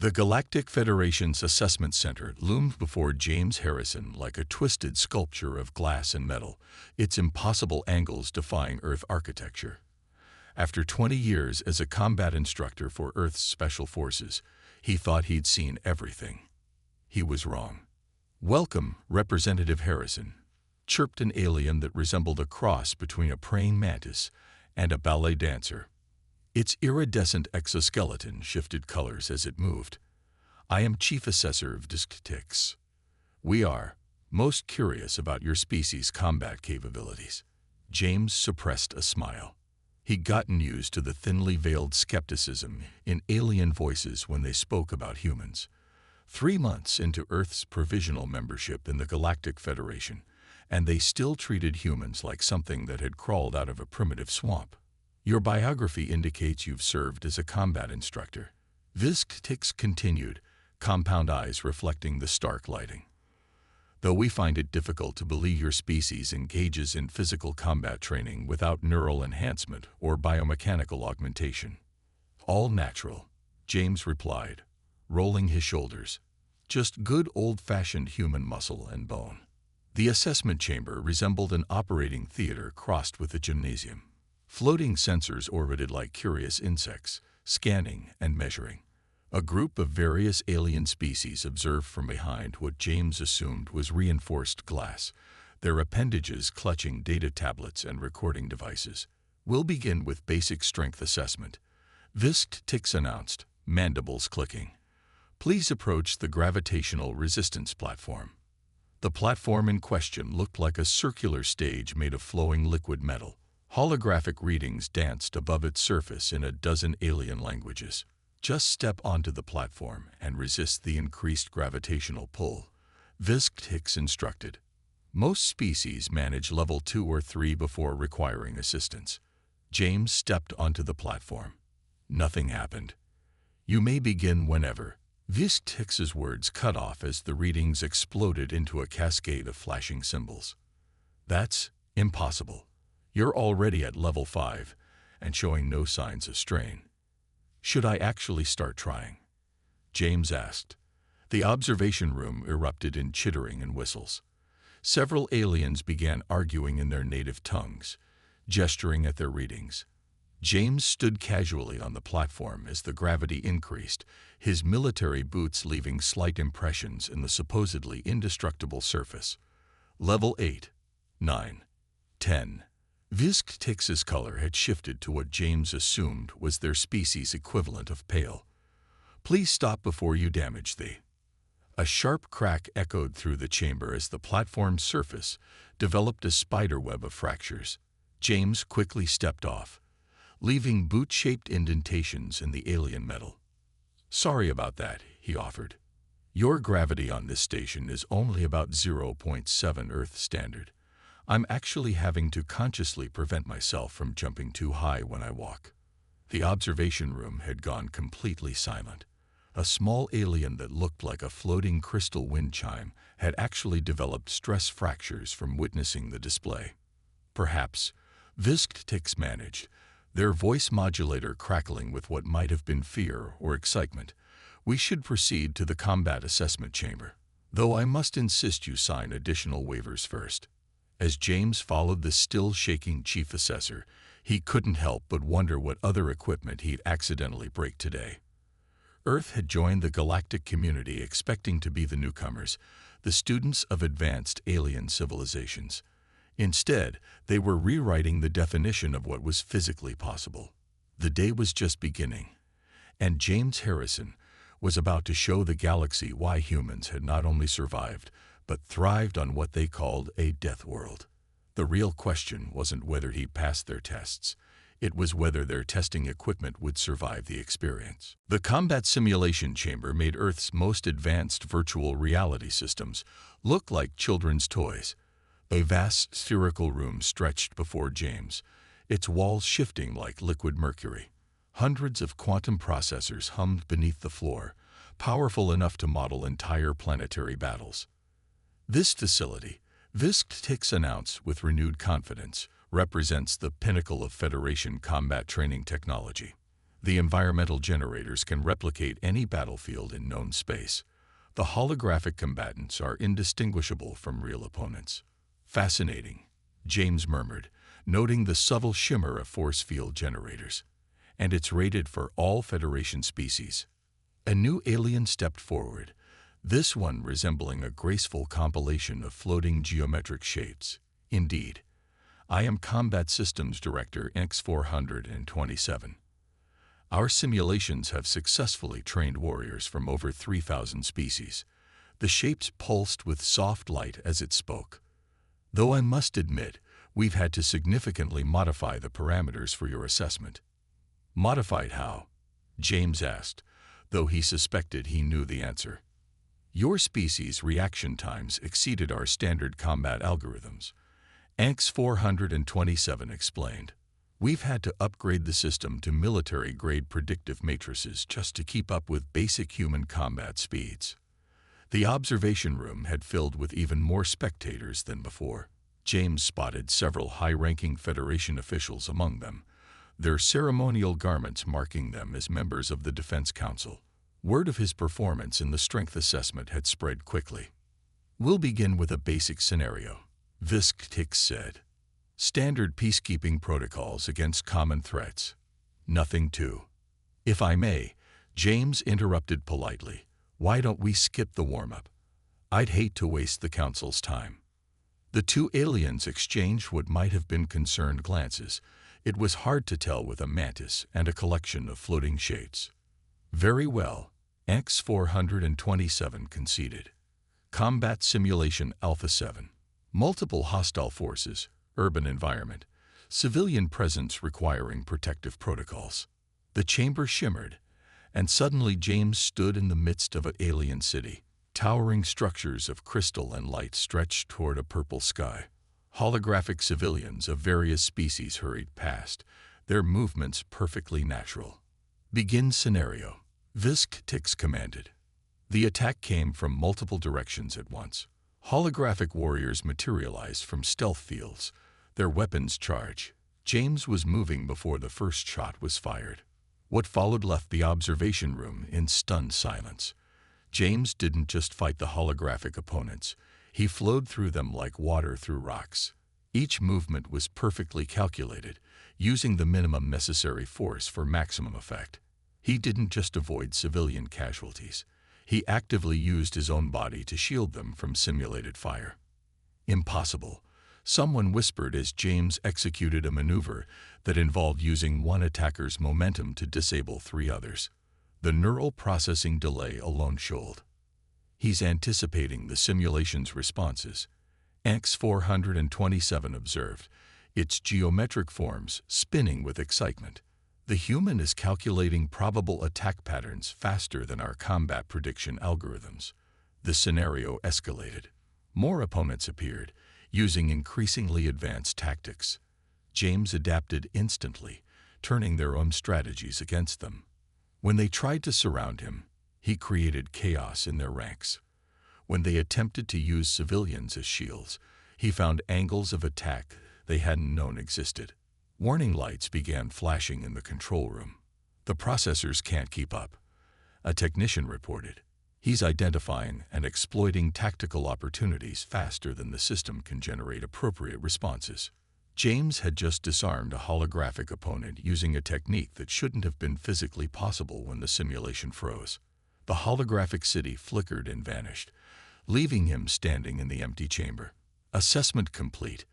The Galactic Federation's assessment center loomed before James Harrison like a twisted sculpture of glass and metal, its impossible angles defying Earth architecture. After 20 years as a combat instructor for Earth's Special Forces, he thought he'd seen everything. He was wrong. "Welcome, Representative Harrison," chirped an alien that resembled a cross between a praying mantis and a ballet dancer. Its iridescent exoskeleton shifted colors as it moved. "I am Chief Assessor of Disc-Tix. We are most curious about your species' combat capabilities." James suppressed a smile. He'd gotten used to the thinly veiled skepticism in alien voices when they spoke about humans. 3 months into Earth's provisional membership in the Galactic Federation, and they still treated humans like something that had crawled out of a primitive swamp. "Your biography indicates you've served as a combat instructor." Disc-Tix continued, compound eyes reflecting the stark lighting. "Though we find it difficult to believe your species engages in physical combat training without neural enhancement or biomechanical augmentation." "All natural," James replied, rolling his shoulders. "Just good old-fashioned human muscle and bone." The assessment chamber resembled an operating theater crossed with a gymnasium. Floating sensors orbited like curious insects, scanning and measuring. A group of various alien species observed from behind what James assumed was reinforced glass, their appendages clutching data tablets and recording devices. "We'll begin with basic strength assessment," Disc-Tix announced, mandibles clicking. "Please approach the gravitational resistance platform." The platform in question looked like a circular stage made of flowing liquid metal. Holographic readings danced above its surface in a dozen alien languages. "Just step onto the platform and resist the increased gravitational pull," Disc-Tix instructed. "Most species manage level 2 or 3 before requiring assistance." James stepped onto the platform. Nothing happened. "You may begin whenever." Disc-Tix's words cut off as the readings exploded into a cascade of flashing symbols. "That's impossible. You're already at level 5 and showing no signs of strain." "Should I actually start trying?" James asked. The observation room erupted in chittering and whistles. Several aliens began arguing in their native tongues, gesturing at their readings. James stood casually on the platform as the gravity increased, his military boots leaving slight impressions in the supposedly indestructible surface. Level 8, 9, 10. Disc-Tix's color had shifted to what James assumed was their species' equivalent of pale. "Please stop before you damage the..." A sharp crack echoed through the chamber as the platform's surface developed a spiderweb of fractures. James quickly stepped off, leaving boot-shaped indentations in the alien metal. "Sorry about that," he offered. "Your gravity on this station is only about 0.7 Earth standard. I'm actually having to consciously prevent myself from jumping too high when I walk." The observation room had gone completely silent. A small alien that looked like a floating crystal wind chime had actually developed stress fractures from witnessing the display. "Perhaps," Disc-Tix managed, their voice modulator crackling with what might have been fear or excitement, "we should proceed to the combat assessment chamber. Though I must insist you sign additional waivers first." As James followed the still-shaking chief assessor, he couldn't help but wonder what other equipment he'd accidentally break today. Earth had joined the galactic community expecting to be the newcomers, the students of advanced alien civilizations. Instead, they were rewriting the definition of what was physically possible. The day was just beginning, and James Harrison was about to show the galaxy why humans had not only survived, but thrived on what they called a death world. The real question wasn't whether he passed their tests. It was whether their testing equipment would survive the experience. The combat simulation chamber made Earth's most advanced virtual reality systems look like children's toys. A vast spherical room stretched before James, its walls shifting like liquid mercury. Hundreds of quantum processors hummed beneath the floor, powerful enough to model entire planetary battles. "This facility," Disc-Tix announced with renewed confidence, "represents the pinnacle of Federation combat training technology. The environmental generators can replicate any battlefield in known space. The holographic combatants are indistinguishable from real opponents. Fascinating, James murmured, noting the subtle shimmer of force field generators. And it's rated for all Federation species. A new alien stepped forward, this one resembling a graceful compilation of floating geometric shapes. Indeed. I am Combat Systems Director X-427. Our simulations have successfully trained warriors from over 3,000 species. The shapes pulsed with soft light as it spoke. Though I must admit, we've had to significantly modify the parameters for your assessment. Modified how? James asked, though he suspected he knew the answer. Your species' reaction times exceeded our standard combat algorithms. X-427 explained. We've had to upgrade the system to military-grade predictive matrices just to keep up with basic human combat speeds. The observation room had filled with even more spectators than before. James spotted several high-ranking Federation officials among them, their ceremonial garments marking them as members of the Defense Council. Word of his performance in the strength assessment had spread quickly. We'll begin with a basic scenario, Visktix said. Standard peacekeeping protocols against common threats. Nothing to. If I may, James interrupted politely. Why don't we skip the warm-up? I'd hate to waste the Council's time. The two aliens exchanged what might have been concerned glances. It was hard to tell with a mantis and a collection of floating shapes. Very well, X-427 conceded. Combat Simulation Alpha 7. Multiple hostile forces, urban environment, civilian presence requiring protective protocols. The chamber shimmered, and suddenly James stood in the midst of an alien city. Towering structures of crystal and light stretched toward a purple sky. Holographic civilians of various species hurried past, their movements perfectly natural. Begin scenario, Visktix commanded. The attack came from multiple directions at once. Holographic warriors materialized from stealth fields, their weapons charged. James was moving before the first shot was fired. What followed left the observation room in stunned silence. James didn't just fight the holographic opponents. He flowed through them like water through rocks. Each movement was perfectly calculated, using the minimum necessary force for maximum effect. He didn't just avoid civilian casualties. He actively used his own body to shield them from simulated fire. Impossible, someone whispered as James executed a maneuver that involved using one attacker's momentum to disable three others. The neural processing delay alone showed. He's anticipating the simulation's responses. X-427 observed, its geometric forms spinning with excitement. The human is calculating probable attack patterns faster than our combat prediction algorithms. The scenario escalated. More opponents appeared, using increasingly advanced tactics. James adapted instantly, turning their own strategies against them. When they tried to surround him, he created chaos in their ranks. When they attempted to use civilians as shields, he found angles of attack they hadn't known existed. Warning lights began flashing in the control room. The processors can't keep up, a technician reported. He's identifying and exploiting tactical opportunities faster than the system can generate appropriate responses. James had just disarmed a holographic opponent using a technique that shouldn't have been physically possible when the simulation froze. The holographic city flickered and vanished, leaving him standing in the empty chamber. Assessment complete,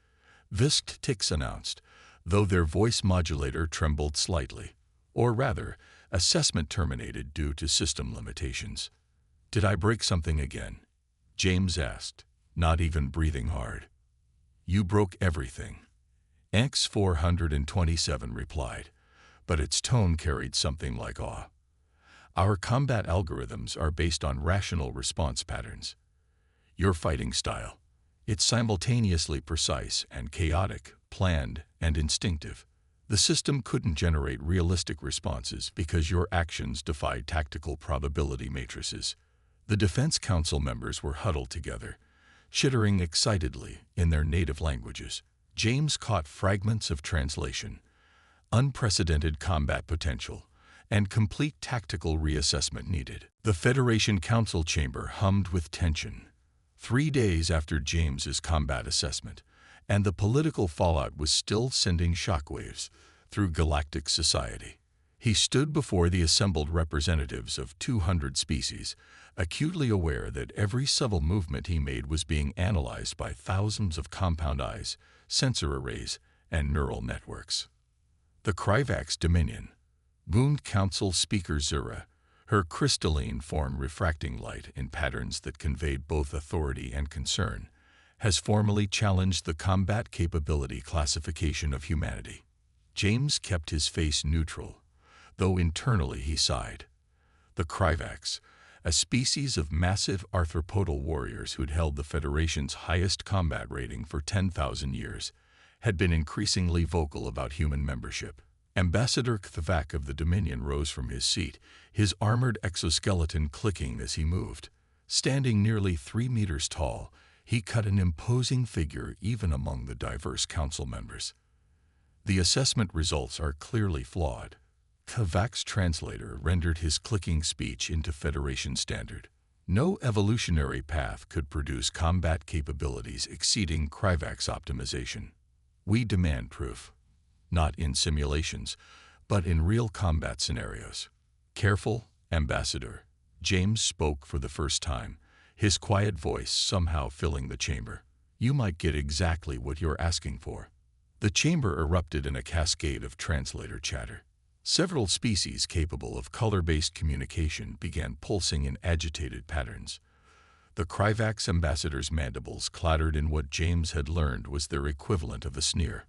Visktix announced, though their voice modulator trembled slightly. Or rather, assessment terminated due to system limitations. Did I break something again? James asked, not even breathing hard. You broke everything. X-427 replied, but its tone carried something like awe. Our combat algorithms are based on rational response patterns. Your fighting style, it's simultaneously precise and chaotic, planned and instinctive. The system couldn't generate realistic responses because your actions defied tactical probability matrices. The Defense Council members were huddled together, chittering excitedly in their native languages. James caught fragments of translation. Unprecedented combat potential. and complete tactical reassessment needed. The Federation Council chamber hummed with tension. 3 days after James's combat assessment, and the political fallout was still sending shockwaves through galactic society. He stood before the assembled representatives of 200 species, acutely aware that every subtle movement he made was being analyzed by thousands of compound eyes, sensor arrays, and neural networks. The Kryvax Dominion, boomed Council Speaker Zura, her crystalline form refracting light in patterns that conveyed both authority and concern, has formally challenged the combat capability classification of humanity. James kept his face neutral, though internally he sighed. The Kryvax, a species of massive arthropodal warriors who'd held the Federation's highest combat rating for 10,000 years, had been increasingly vocal about human membership. Ambassador Kvak of the Dominion rose from his seat, his armored exoskeleton clicking as he moved. Standing nearly 3 meters tall, he cut an imposing figure even among the diverse council members. The assessment results are clearly flawed. Kvak's translator rendered his clicking speech into Federation standard. No evolutionary path could produce combat capabilities exceeding Kryvax optimization. We demand proof. Not in simulations, but in real combat scenarios. Careful, Ambassador. James spoke for the first time, his quiet voice somehow filling the chamber. You might get exactly what you're asking for. The chamber erupted in a cascade of translator chatter. Several species capable of color-based communication began pulsing in agitated patterns. The Kryvax ambassador's mandibles clattered in what James had learned was their equivalent of a sneer.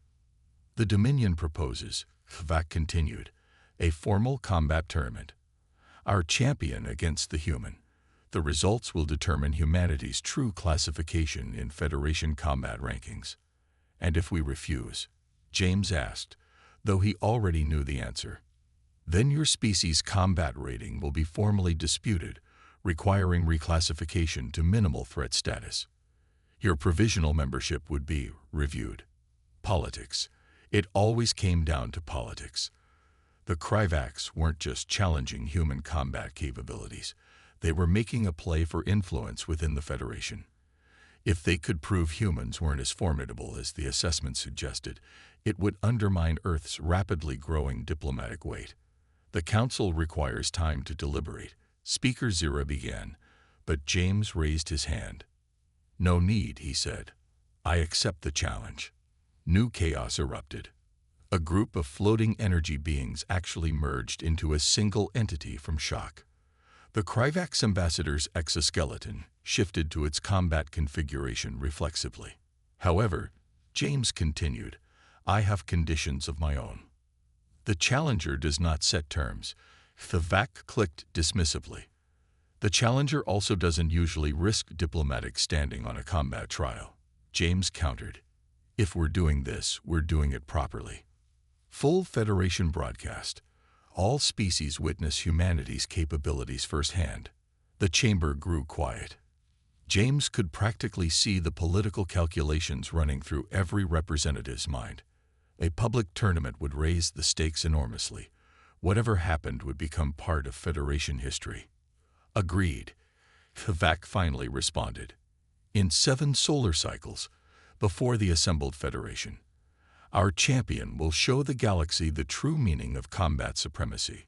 The Dominion proposes, Kvak continued, a formal combat tournament. Our champion against the human. The results will determine humanity's true classification in Federation combat rankings. And if we refuse, James asked, though he already knew the answer, then your species' combat rating will be formally disputed, requiring reclassification to minimal threat status. Your provisional membership would be reviewed. Politics. It always came down to politics. The Kryvax weren't just challenging human combat capabilities. They were making a play for influence within the Federation. If they could prove humans weren't as formidable as the assessment suggested, it would undermine Earth's rapidly growing diplomatic weight. The Council requires time to deliberate. Speaker Zira began, but James raised his hand. No need, he said. I accept the challenge. New chaos erupted. A group of floating energy beings actually merged into a single entity from shock. The Kryvax ambassador's exoskeleton shifted to its combat configuration reflexively. However, James continued, I have conditions of my own. The challenger does not set terms. Kvak clicked dismissively. The challenger also doesn't usually risk diplomatic standing on a combat trial. James countered. If we're doing this, we're doing it properly. Full Federation broadcast. All species witness humanity's capabilities firsthand. The chamber grew quiet. James could practically see the political calculations running through every representative's mind. A public tournament would raise the stakes enormously. Whatever happened would become part of Federation history. Agreed. Kvak finally responded. In 7 solar cycles, before the assembled Federation, our champion will show the galaxy the true meaning of combat supremacy.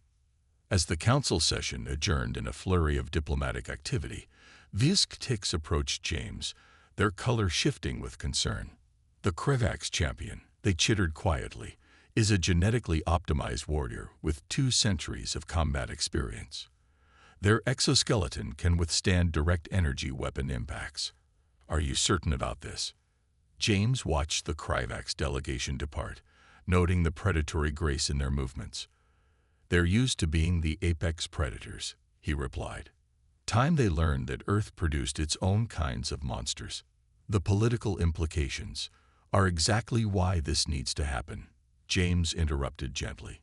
As the council session adjourned in a flurry of diplomatic activity, Visk-Tix approached James, their color shifting with concern. The Kryvax champion, they chittered quietly, is a genetically optimized warrior with 2 centuries of combat experience. Their exoskeleton can withstand direct energy weapon impacts. Are you certain about this? James watched the Kryvax delegation depart, noting the predatory grace in their movements. They're used to being the apex predators, he replied. Time they learned that Earth produced its own kinds of monsters. The political implications are exactly why this needs to happen, James interrupted gently.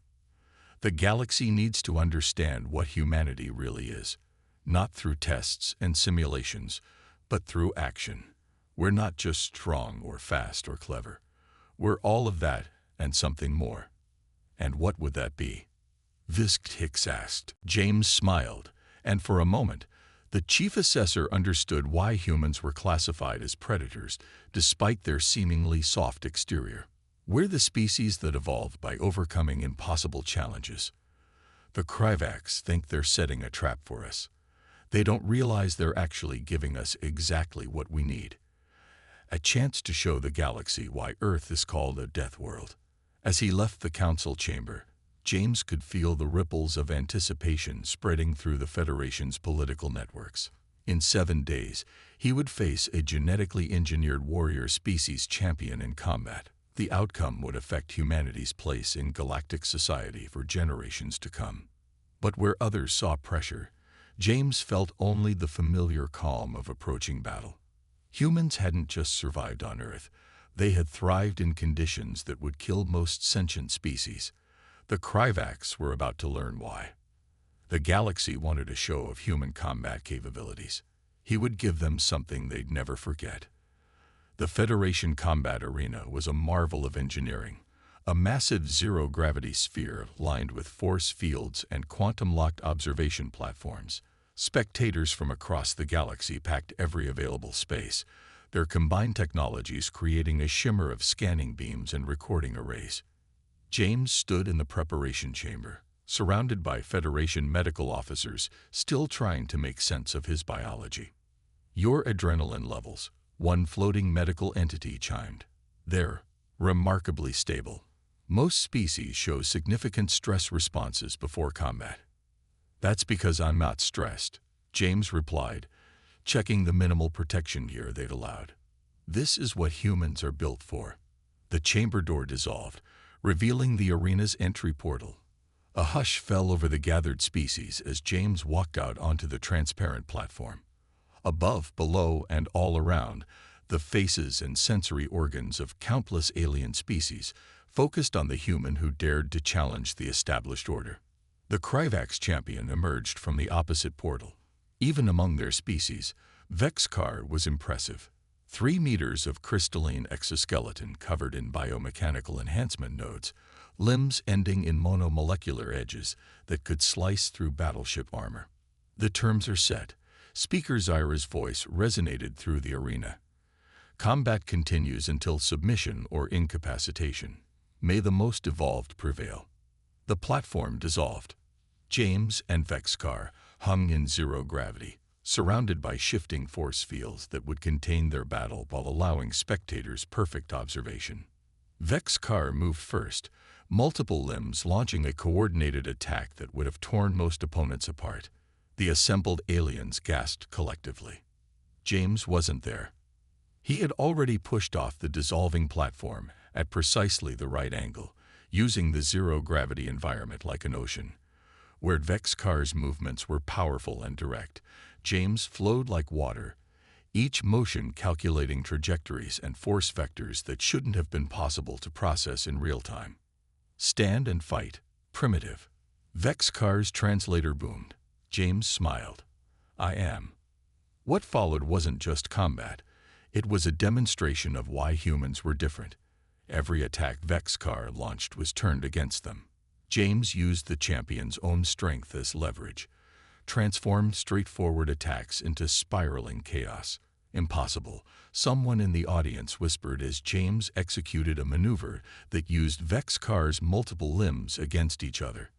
The galaxy needs to understand what humanity really is, not through tests and simulations, but through action. We're not just strong or fast or clever. We're all of that and something more. And what would that be? Hicks asked. James smiled, and for a moment, the chief assessor understood why humans were classified as predators, despite their seemingly soft exterior. We're the species that evolved by overcoming impossible challenges. The Kryvax think they're setting a trap for us. They don't realize they're actually giving us exactly what we need. A chance to show the galaxy why Earth is called a death world. As he left the council chamber, James could feel the ripples of anticipation spreading through the Federation's political networks. In 7 days, he would face a genetically engineered warrior species champion in combat. The outcome would affect humanity's place in galactic society for generations to come. But where others saw pressure, James felt only the familiar calm of approaching battle. Humans hadn't just survived on Earth, they had thrived in conditions that would kill most sentient species. The Kryvax were about to learn why. The galaxy wanted a show of human combat capabilities. He would give them something they'd never forget. The Federation combat arena was a marvel of engineering, a massive zero-gravity sphere lined with force fields and quantum-locked observation platforms. Spectators from across the galaxy packed every available space, their combined technologies creating a shimmer of scanning beams and recording arrays. James stood in the preparation chamber, surrounded by Federation medical officers still trying to make sense of his biology. "Your adrenaline levels," one floating medical entity chimed. "They're remarkably stable. Most species show significant stress responses before combat." "That's because I'm not stressed," James replied, checking the minimal protection gear they'd allowed. "This is what humans are built for." The chamber door dissolved, revealing the arena's entry portal. A hush fell over the gathered species as James walked out onto the transparent platform. Above, below, and all around, the faces and sensory organs of countless alien species focused on the human who dared to challenge the established order. The Kryvax champion emerged from the opposite portal. Even among their species, Vexcar was impressive. 3 meters of crystalline exoskeleton covered in biomechanical enhancement nodes, limbs ending in monomolecular edges that could slice through battleship armor. "The terms are set." Speaker Zyra's voice resonated through the arena. "Combat continues until submission or incapacitation. May the most evolved prevail." The platform dissolved. James and Vexcar hung in zero gravity, surrounded by shifting force fields that would contain their battle while allowing spectators perfect observation. Vexcar moved first, multiple limbs launching a coordinated attack that would have torn most opponents apart. The assembled aliens gasped collectively. James wasn't there. He had already pushed off the dissolving platform at precisely the right angle, using the zero-gravity environment like an ocean. Where Vexcar's movements were powerful and direct, James flowed like water, each motion calculating trajectories and force vectors that shouldn't have been possible to process in real time. "Stand and fight, primitive." Vexcar's translator boomed. James smiled. "I am." What followed wasn't just combat. It was a demonstration of why humans were different. Every attack Vexcar launched was turned against them. James used the champion's own strength as leverage, transformed straightforward attacks into spiraling chaos. "Impossible," someone in the audience whispered as James executed a maneuver that used Vexcar's multiple limbs against each other.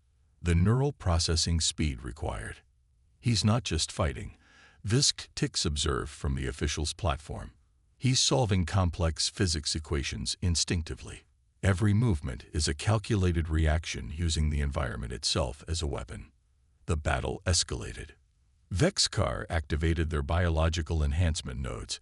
The neural processing speed required. "He's not just fighting," Hicks observed from the official's platform. "He's solving complex physics equations instinctively. Every movement is a calculated reaction using the environment itself as a weapon." The battle escalated. Vexcar activated their biological enhancement nodes,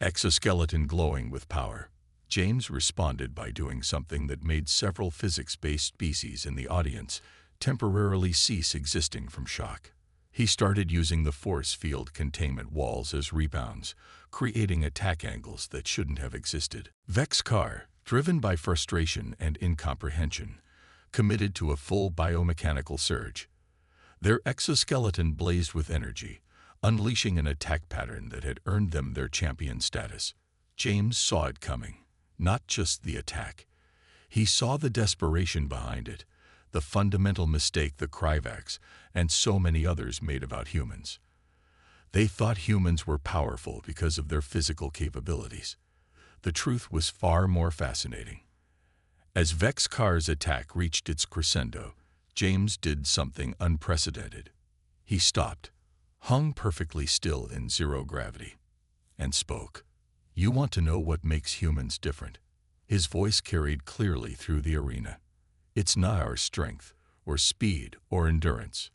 exoskeleton glowing with power. James responded by doing something that made several physics-based species in the audience temporarily cease existing from shock. He started using the force field containment walls as rebounds, creating attack angles that shouldn't have existed. Vexcar, driven by frustration and incomprehension, committed to a full biomechanical surge. Their exoskeleton blazed with energy, unleashing an attack pattern that had earned them their champion status. James saw it coming, not just the attack. He saw the desperation behind it, the fundamental mistake the Kryvax and so many others made about humans. They thought humans were powerful because of their physical capabilities. The truth was far more fascinating. As Vex-Kar's attack reached its crescendo, James did something unprecedented. He stopped, hung perfectly still in zero gravity, and spoke. "You want to know what makes humans different?" His voice carried clearly through the arena. "It's not our strength, or speed, or endurance.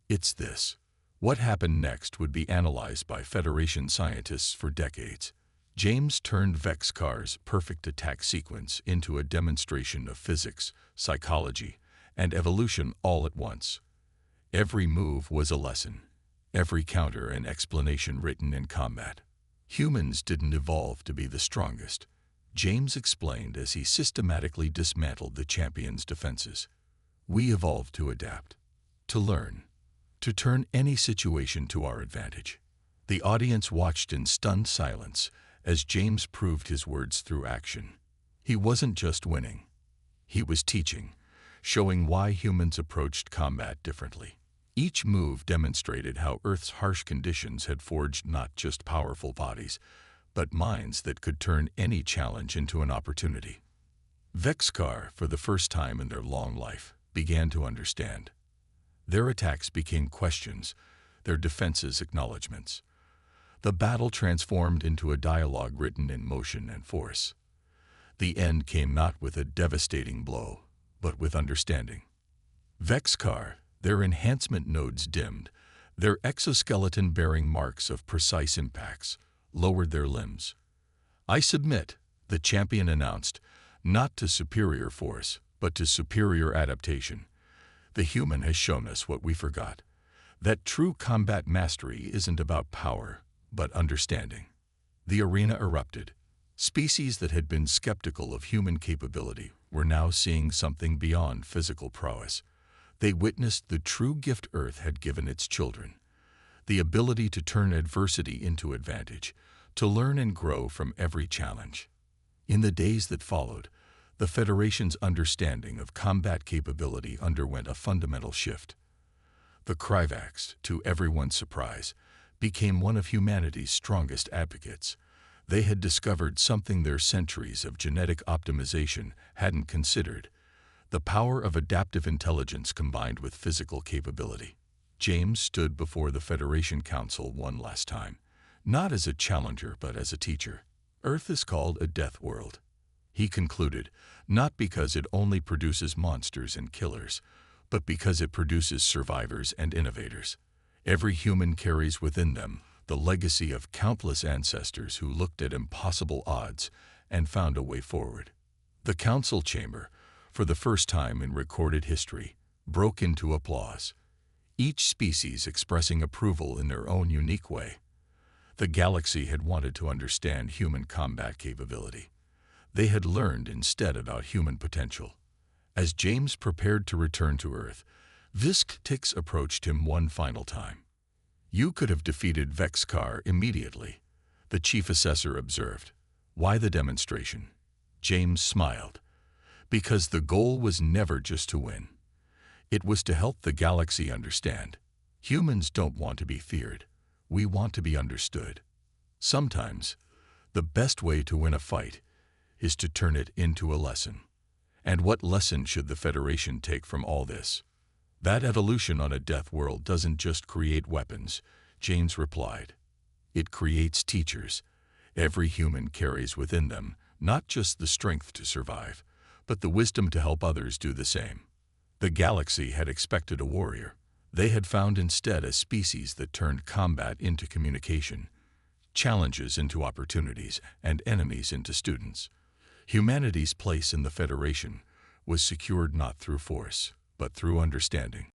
It's this." What happened next would be analyzed by Federation scientists for decades. James turned Vex-Kar's perfect attack sequence into a demonstration of physics, psychology, and evolution all at once. Every move was a lesson, every counter an explanation written in combat. Humans didn't evolve to be the strongest, James explained as he systematically dismantled the champion's defenses. We evolved to adapt, to learn, to turn any situation to our advantage. The audience watched in stunned silence as James proved his words through action. He wasn't just winning. He was teaching, showing why humans approached combat differently. Each move demonstrated how Earth's harsh conditions had forged not just powerful bodies, but minds that could turn any challenge into an opportunity. Vex-Kar, for the first time in their long life, began to understand. Their attacks became questions, their defenses acknowledgments. The battle transformed into a dialogue written in motion and force. The end came not with a devastating blow, but with understanding. Vex-Kar, their enhancement nodes dimmed, their exoskeleton bearing marks of precise impacts, lowered their limbs. "I submit," the champion announced, "not to superior force, but to superior adaptation. The human has shown us what we forgot, that true combat mastery isn't about power, but understanding." The arena erupted. Species that had been skeptical of human capability were now seeing something beyond physical prowess. They witnessed the true gift Earth had given its children, the ability to turn adversity into advantage, to learn and grow from every challenge. In the days that followed, the Federation's understanding of combat capability underwent a fundamental shift. The Kryvax, to everyone's surprise, became one of humanity's strongest advocates. They had discovered something their centuries of genetic optimization hadn't considered: the power of adaptive intelligence combined with physical capability. James stood before the Federation Council one last time, not as a challenger but as a teacher. Earth is called a death world, he concluded, not because it only produces monsters and killers, but because it produces survivors and innovators. Every human carries within them the legacy of countless ancestors who looked at impossible odds and found a way forward. The council chamber, for the first time in recorded history, broke into applause, each species expressing approval in their own unique way. The galaxy had wanted to understand human combat capability. They had learned instead about human potential. As James prepared to return to Earth, Visk-Tix approached him one final time. "You could have defeated Vex-Kar immediately," the chief assessor observed. "Why the demonstration?" James smiled. "Because the goal was never just to win. It was to help the galaxy understand. Humans don't want to be feared. We want to be understood. Sometimes, the best way to win a fight is to turn it into a lesson." And what lesson should the Federation take from all this? "That evolution on a death world doesn't just create weapons," James replied. "It creates teachers. Every human carries within them not just the strength to survive, but the wisdom to help others do the same." The galaxy had expected a warrior. They had found instead a species that turned combat into communication, challenges into opportunities, and enemies into students. Humanity's place in the Federation was secured not through force, but through understanding.